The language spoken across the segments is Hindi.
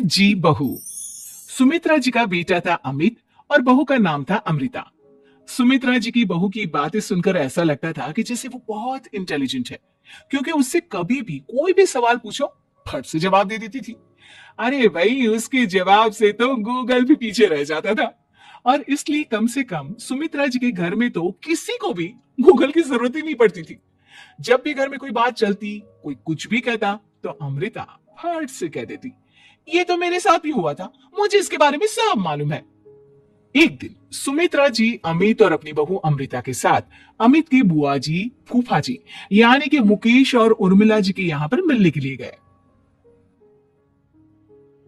जी बहू। सुमित्रा जी का बेटा था अमित और बहू का नाम था अमृता। सुमित्रा जी की बहू की बातें सुनकर ऐसा लगता था कि जैसे वो बहुत इंटेलिजेंट है, क्योंकि उससे कभी भी कोई भी सवाल पूछो फट से जवाब दे देती थी। अरे भाई, उसके जवाब से तो गूगल भी पीछे रह जाता था। और इसलिए कम से कम सुमित्रा जी के घर में तो किसी को भी गूगल की जरूरत ही नहीं पड़ती थी। जब भी घर में कोई बात चलती, कोई कुछ भी कहता, तो अमृता फट से कह देती, ये तो मेरे साथ भी हुआ था, मुझे इसके बारे में सब मालूम है। एक दिन सुमित्रा जी अमित और अपनी बहू अमृता के साथ अमित की बुआ जी, फूफा जी यानी कि मुकेश और उर्मिला जी के यहाँ पर मिलने के लिए गए।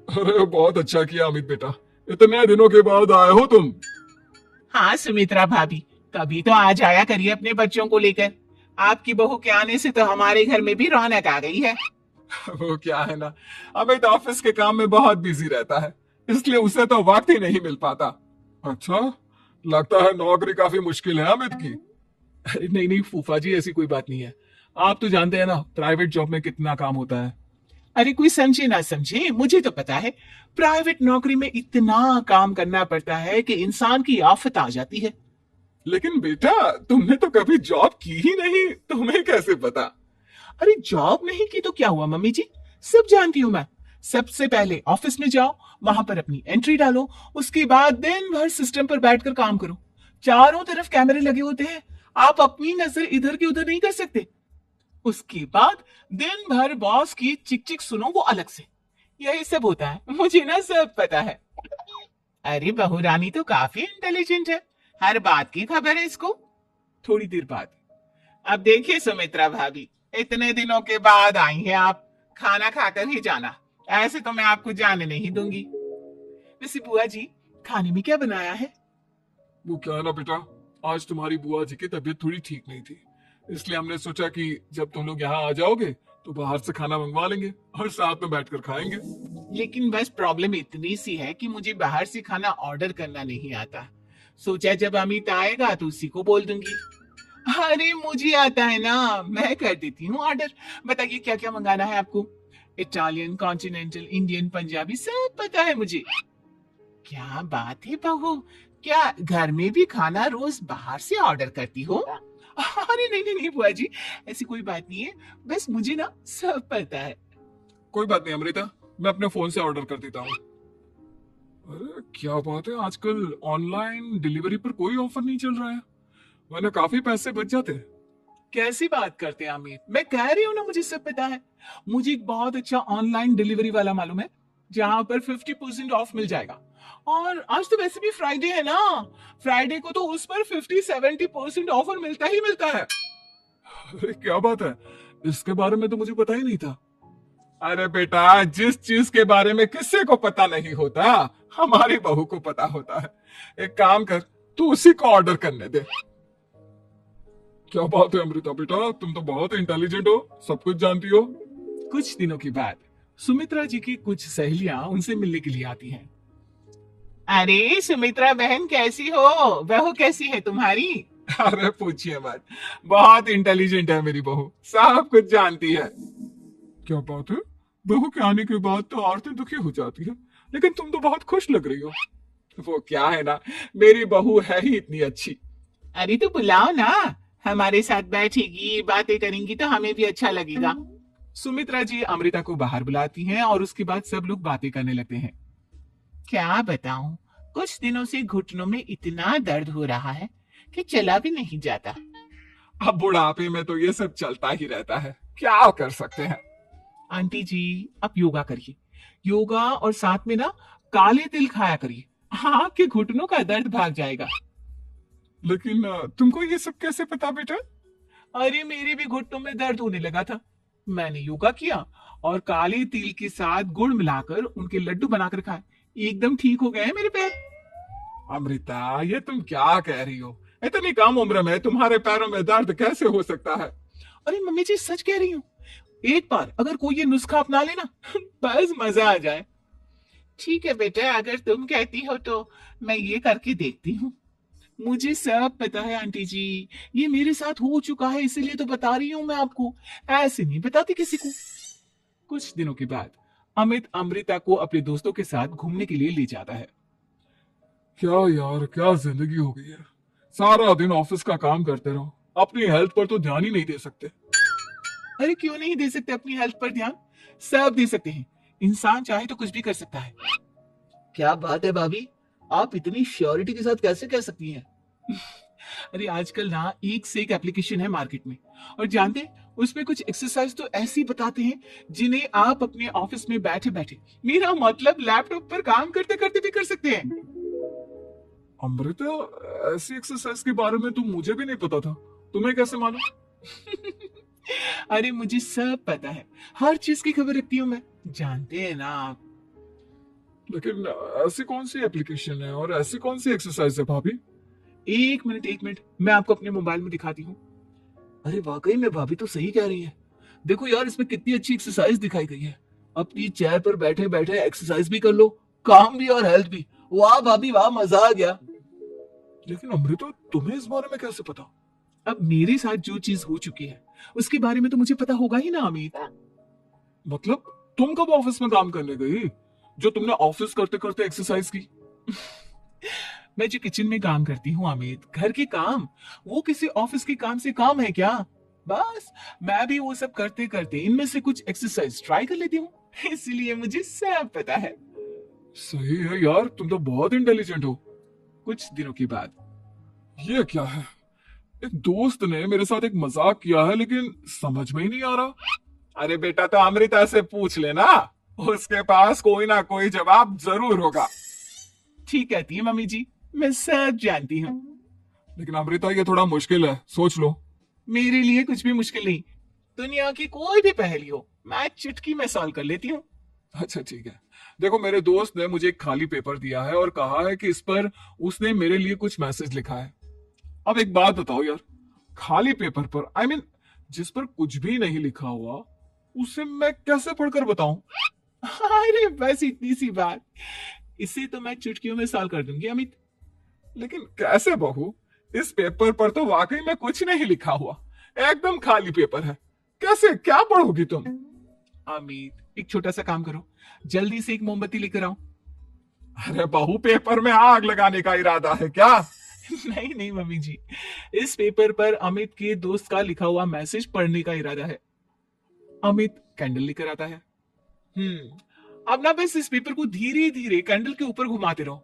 अरे बहुत अच्छा किया अमित बेटा, इतने दिनों के बाद आए हो तुम। हाँ सुमित्रा भाभी, कभी तो आ जाया करिए अपने बच्चों को लेकर। आपकी बहू के आने से तो हमारे घर में भी रौनक आ गई है। वो क्या है ना, अमित ऑफिस के काम में बहुत बिजी रहता है, इसलिए उसे तो वक्त ही नहीं मिल पाता। अच्छा, लगता है नौकरी काफी मुश्किल है अमित की। अरे नहीं नहीं फूफा जी, ऐसी कोई बात नहीं है। आप तो जानते हैं ना प्राइवेट जॉब में कितना काम होता है। अरे कोई समझे ना समझे, मुझे तो पता है। प्राइवेट नौकरी में इतना काम करना पड़ता है कि इंसान की आफत आ जाती है। लेकिन बेटा, तुमने तो कभी जॉब की ही नहीं, तुम्हें कैसे पता? अरे जॉब नहीं की तो क्या हुआ मम्मी जी, सब जानती हूँ मैं। सबसे पहले ऑफिस में जाओ, वहां पर अपनी एंट्री डालो, उसके बाद दिन भर सिस्टम पर बैठकर काम करो। चारों तरफ कैमरे लगे होते हैं, आप अपनी नजर इधर की उधर नहीं कर सकते। उसके बाद दिन भर बॉस की चिक चिक सुनो, वो अलग से। यही सब होता है, मुझे ना सब पता है। अरे बहू रानी तो काफी इंटेलिजेंट है, हर बात की खबर है इसको। थोड़ी देर बाद, अब देखिए सुमित्रा भाभी, इतने दिनों के बाद आई हैं आप, खाना खाकर ही जाना, ऐसे तो मैं आपको जाने नहीं दूंगी। वैसे बुआ जी, खाने में क्या बनाया है? वो क्या है ना बेटा, आज तुम्हारी बुआ जी की तबीयत थोड़ी ठीक नहीं थी, इसलिए हमने सोचा कि जब तुम लोग यहाँ आ जाओगे तो बाहर से खाना मंगवा लेंगे और साथ में बैठकर खाएंगे। लेकिन बस प्रॉब्लम इतनी सी है कि मुझे बाहर से खाना ऑर्डर करना नहीं आता। सोचा जब अमित आएगा तो उसी को बोल दूंगी। अरे मुझे आता है ना, मैं कर देती हूँ ऑर्डर। बताइए क्या क्या मंगाना है आपको? इटालियन, कॉन्टिनेंटल, इंडियन, पंजाबी सब पता है मुझे। क्या बात है बहू, क्या घर में भी खाना रोज बाहर से ऑर्डर करती हो? अरे नहीं नहीं नहीं बुआ जी, ऐसी कोई बात नहीं है, बस मुझे ना सब पता है। कोई बात नहीं अमृता, मैं अपने फोन से ऑर्डर कर देता हूँ। अरे क्या बात है, आजकल ऑनलाइन डिलीवरी पर कोई ऑफर नहीं चल रहा है, वरना काफी पैसे बच जाते। कैसी बात करते हैं अमित, मैं कह रही हूँ ना मुझे सब पता है। मुझे एक बहुत अच्छा ऑनलाइन डिलीवरी वाला मालूम है, जहां पर 50% ऑफ मिल जाएगा। और आज तो वैसे भी फ्राइडे है ना, फ्राइडे को तो उस पर 50-70% ऑफर मिलता ही मिलता है। अरे क्या बात है, इसके बारे में तो मुझे पता ही नहीं था। अरे बेटा, जिस चीज के बारे में किसी को पता नहीं होता, हमारी बहू को पता होता है। एक काम कर, तू उसी को ऑर्डर करने दे। क्या बात है अमृता बेटा, तुम तो बहुत इंटेलिजेंट हो, सब कुछ जानती हो। कुछ दिनों के बाद सुमित्रा जी की कुछ सहेलियां उनसे मिलने के लिए आती हैं। अरे सुमित्रा बहन कैसी हो, बहू कैसी है तुम्हारी? अरे पूछिए मत, बहुत इंटेलिजेंट है मेरी बहू, सब कुछ जानती है। क्या बात है, बहू के आने के बाद तो औरतें दुखी हो जाती है, लेकिन तुम तो बहुत खुश लग रही हो। वो क्या है ना, मेरी बहू है ही इतनी अच्छी। अरे तो बुलाओ ना, हमारे साथ बैठेगी, बातें करेंगी तो हमें भी अच्छा लगेगा। सुमित्रा जी अमृता को बाहर बुलाती हैं और उसके बाद सब लोग बातें करने लगते हैं। क्या बताऊं, कुछ दिनों से घुटनों में इतना दर्द हो रहा है कि चला भी नहीं जाता। अब बुढ़ापे में तो ये सब चलता ही रहता है, क्या कर सकते हैं। आंटी जी, आप योगा करिए, योगा और साथ में ना काले तिल खाया करिए, आपके घुटनों का दर्द भाग जाएगा। लेकिन तुमको ये सब कैसे पता बेटा? अरे मेरे भी घुटनों में दर्द होने लगा था, मैंने योगा किया और काले तिल के साथ गुड़ मिलाकर उनके लड्डू बनाकर खाए, एकदम ठीक हो गए हैं मेरे पैर। अमृता, ये तुम क्या कह रही हो, इतनी कम उम्र में तुम्हारे पैरों में दर्द कैसे हो सकता है? अरे मम्मी जी सच कह रही हूँ, एक बार अगर कोई ये नुस्खा अपना लेना बस मजा आ जाए। ठीक है बेटा, अगर तुम कहती हो तो मैं ये करके देखती हूँ। मुझे सब पता है आंटी जी, ये मेरे साथ हो चुका है, इसीलिए तो बता रही हूँ मैं आपको, ऐसे नहीं बताती किसी को। कुछ दिनों के बाद अमित अमृता को अपने दोस्तों के साथ घूमने के लिए ले जाता है। क्या यार, क्या जिंदगी हो गई है। सारा दिन ऑफिस का काम करते रहो, अपनी हेल्थ पर तो ध्यान ही नहीं दे सकते। अरे क्यों नहीं दे सकते अपनी हेल्थ पर ध्यान? सब दे सकते हैं। इंसान चाहे तो कुछ भी कर सकता है। क्या बात है भाभी, आप इतनी श्योरिटी के साथ कैसे कह सकती हैं? अरे आजकल ना एक से एक एप्लीकेशन है मार्केट में, और जानते हैं उसमें कुछ एक्सरसाइज तो ऐसी बताते हैं जिन्हें आप अपने ऑफिस में बैठे बैठे, मेरा मतलब लैपटॉप पर काम करते करते भी कर सकते हैं। अमृता, ऐसी एक्सरसाइज के बारे में तो मुझे भी नहीं पता था, तुम्हें कैसे मालूम? अरे मुझे सब पता है, हर चीज की खबर रखती हूँ मैं, जानते हैं ना आप। लेकिन ऐसी कौन सी एप्लीकेशन है और ऐसी कौन सी एक्सरसाइज है भाभी? एक मिनट, मैं आपको अपने मोबाइल में दिखाती हूँ। अरे वाकई में भाभी तो सही कह रही है। देखो यार, इसमें कितनी अच्छी एक्सरसाइज दिखाई गई है। अपनी चेयर पर बैठे बैठे एक्सरसाइज भी कर लो, काम भी और हेल्थ भी। वाह भाभी वाह, मजा आ गया। लेकिन अमृता, तुम्हें इस बारे में कैसे पता? अब मेरे साथ जो चीज हो चुकी है उसके बारे में तो मुझे पता होगा ही ना अमित। मतलब तुम कब ऑफिस में काम करने गई जो तुमने ऑफिस करते करते एक्सरसाइज की? मैं जो किचन में काम करती हूँ अमित, घर के काम, वो किसी ऑफिस के काम से काम है क्या? बस मैं भी वो सब करते करते इनमें से कुछ एक्सरसाइज ट्राई कर लेती हूँ, इसलिए मुझे सब पता है। सही है यार, तुम तो बहुत इंटेलिजेंट हो। कुछ दिनों के बाद ये क्या है? एक दोस्त ने मेरे साथ एक मजाक किया है, लेकिन समझ में ही नहीं आ रहा। अरे बेटा, तो अमृता से पूछ लेना, उसके पास कोई ना कोई जवाब जरूर होगा। ठीक कहती है मम्मी जी, मैं सब जानती हूँ। लेकिन अमृता, ये थोड़ा मुश्किल है, सोच लो। मेरे लिए कुछ भी मुश्किल नहीं, दुनिया की कोई भी पहेली हो मैं चुटकी में सॉल्व कर लेती हूँ। अच्छा ठीक है, देखो मेरे दोस्त ने मुझे एक खाली पेपर दिया है और कहा है कि इस पर उसने मेरे लिए कुछ मैसेज लिखा है। अब एक बात बताओ यार, खाली पेपर पर, आई मीन जिस पर कुछ भी नहीं लिखा हुआ, उसे मैं कैसे पढ़कर बताऊं? अरे बस इतनी सी बात, इसे तो मैं चुटकियों में सॉल्व कर दूंगी अमित। लेकिन कैसे बहू? इस पेपर पर तो वाकई में कुछ नहीं लिखा हुआ, एकदम खाली पेपर है। कैसे, क्या पढ़ोगी तुम? अमित, एक छोटा सा काम करो, जल्दी से एक मोमबत्ती लेकर आओ। अरे बहू, पेपर में आग लगाने का इरादा है क्या? नहीं नहीं मम्मी जी, इस पेपर पर अमित के दोस्त का लिखा हुआ मैसेज पढ़ने का इरादा है। अमित कैंडल लेकर आता है। अब ना बस इस पेपर को धीरे धीरे कैंडल के ऊपर घुमाते रहो,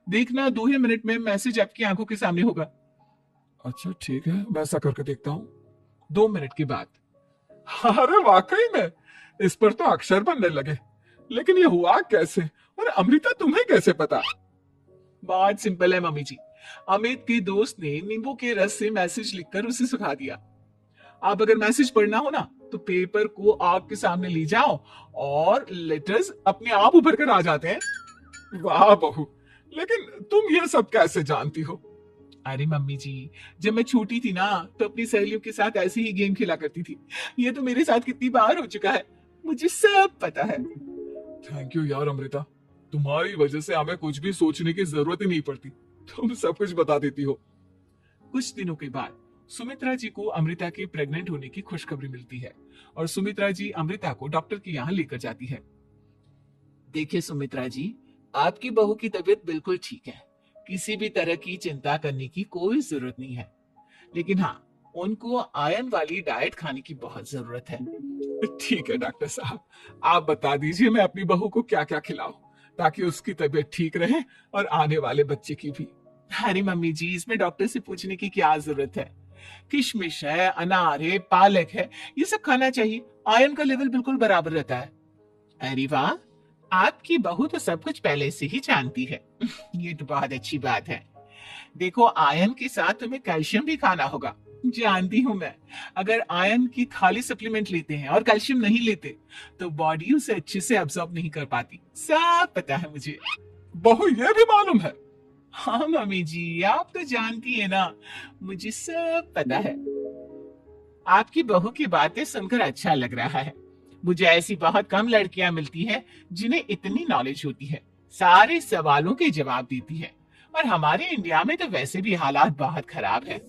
देखना 2 ही मिनट में मैसेज आपकी आंखों के सामने होगा। अच्छा ठीक है, मैं ऐसा करके देखता हूँ। 2 मिनट के बाद अरे वाकई में इस पर तो अक्षर बनने लगे, लेकिन ये हुआ कैसे? और अमृता, तुम्हें कैसे पता? बहुत सिंपल है मम्मी जी, अमित के दोस्त ने नींबू के रस से मैसेज लिखकर उसे सुखा दिया। आप अगर मैसेज पढ़ना हो ना तो पेपर को आग के सामने ले जाओ और लेटर्स अपने आप उभर कर आ जाते हैं। वाह बहू, लेकिन तुम ये सब कैसे जानती हो? अरे मम्मी जी, जब मैं छोटी थी ना तो अपनी सहेलियों के साथ ऐसे ही गेम खेला करती थी। ये तो मेरे साथ कितनी बार हो चुका है, मुझे सब पता है। थैंक यू यार अमृता, तुम्हारी वजह से हमें कुछ भी सोचने की जरूरत ही नहीं पड़ती, तुम सब कुछ बता देती हो। कुछ दिनों के बाद सुमित्रा जी को अमृता के प्रेग्नेंट होने की खुशखबरी मिलती है और सुमित्रा जी अमृता को डॉक्टर के यहाँ लेकर जाती है। देखिए सुमित्रा जी, आपकी बहू की तबीयत बिल्कुल ठीक है, किसी भी तरह की चिंता करने की कोई जरूरत नहीं है। लेकिन हाँ, उनको आयरन वाली डाइट खाने की बहुत जरूरत है। ठीक है डॉक्टर साहब, आप बता दीजिए मैं अपनी बहू को क्या क्या खिलाऊं ताकि उसकी तबीयत ठीक रहे और आने वाले बच्चे की भी। अरे मम्मी जी, इसमें डॉक्टर से पूछने की क्या जरूरत है? किशमिश है, अनार है, पालक है, ये सब खाना चाहिए, आयरन का लेवल बिल्कुल बराबर रहता है। अरे वाह, आपकी बहू तो सब कुछ पहले से ही जानती है। ये तो बहुत अच्छी बात है। देखो, आयरन के साथ तुम्हें कैल्शियम भी खाना होगा। जानती हूँ मैं, अगर आयरन की खाली सप्लीमेंट लेते हैं और कैल्शियम नहीं लेते तो बॉडी उसे अच्छे से अब्सॉर्ब नहीं कर पाती, सब पता है मुझे। बहू, ये भी मालूम है? हाँ मम्मी जी, आप तो जानती है ना, मुझे सब पता है। आपकी बहू की बातें सुनकर अच्छा लग रहा है। मुझे ऐसी बहुत कम लड़कियां मिलती हैं जिन्हें इतनी नॉलेज होती है, सारे सवालों के जवाब देती है। और हमारे इंडिया में तो वैसे भी हालात बहुत खराब है।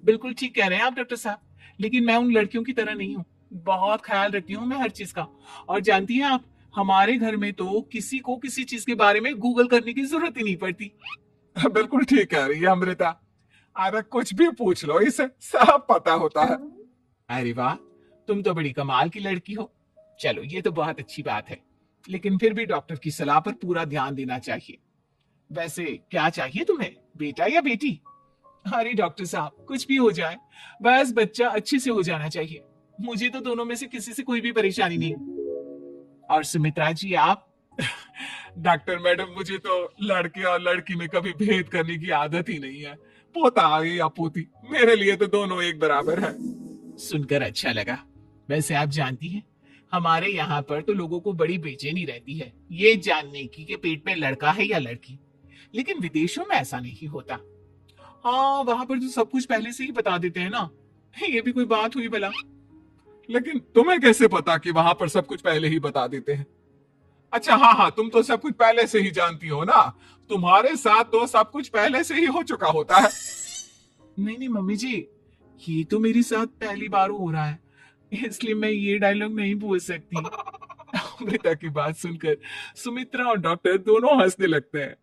बिल्कुल ठीक कह रहे हैं आप डॉक्टर साहब, लेकिन मैं उन लड़कियों की तरह नहीं हूँ। बहुत ख्याल रखती हूँ मैं हर चीज का। और जानती हैं आप, हमारे घर में तो किसी को किसी चीज के बारे में गूगल करने की जरूरत ही नहीं पड़ती। बिल्कुल ठीक कह रही है अमृता। अरे कुछ भी पूछ लो, इसे सब पता होता है। अरे वाह, तुम तो बड़ी कमाल की लड़की हो। चलो ये तो बहुत अच्छी बात है, लेकिन फिर भी डॉक्टर की सलाह पर पूरा ध्यान देना चाहिए। वैसे क्या चाहिए तुम्हें, बेटा या बेटी? अरे डॉक्टर साहब, कुछ भी हो जाए, बस बच्चा अच्छे से हो जाना चाहिए। मुझे तो दोनों में से किसी से कोई भी परेशानी नहीं। और सुमित्रा जी आप? डॉक्टर मैडम, मुझे तो लड़के और लड़की में कभी भेद करने की आदत ही नहीं है। पोता आ या पोती, मेरे लिए तो दोनों एक बराबर है। सुनकर अच्छा लगा। वैसे आप जानती हैं, हमारे यहाँ पर तो लोगों को बड़ी बेचैनी रहती है ये जानने की कि पेट में लड़का है या लड़की। लेकिन विदेशों में ऐसा नहीं होता। हाँ, वहां पर तो सब कुछ पहले से ही बता देते हैं ना। ये भी कोई बात हुई भला? लेकिन तुम्हें कैसे पता कि वहां पर सब कुछ पहले ही बता देते हैं? अच्छा, हाँ हाँ, तुम तो सब कुछ पहले से ही जानती हो ना। तुम्हारे साथ तो सब कुछ पहले से ही हो चुका होता है। नहीं नहीं मम्मी जी, ये तो मेरे साथ पहली बार हो रहा है, इसलिए मैं ये डायलॉग नहीं बोल सकती। अमृता की बात सुनकर सुमित्रा और डॉक्टर दोनों हंसने लगते हैं।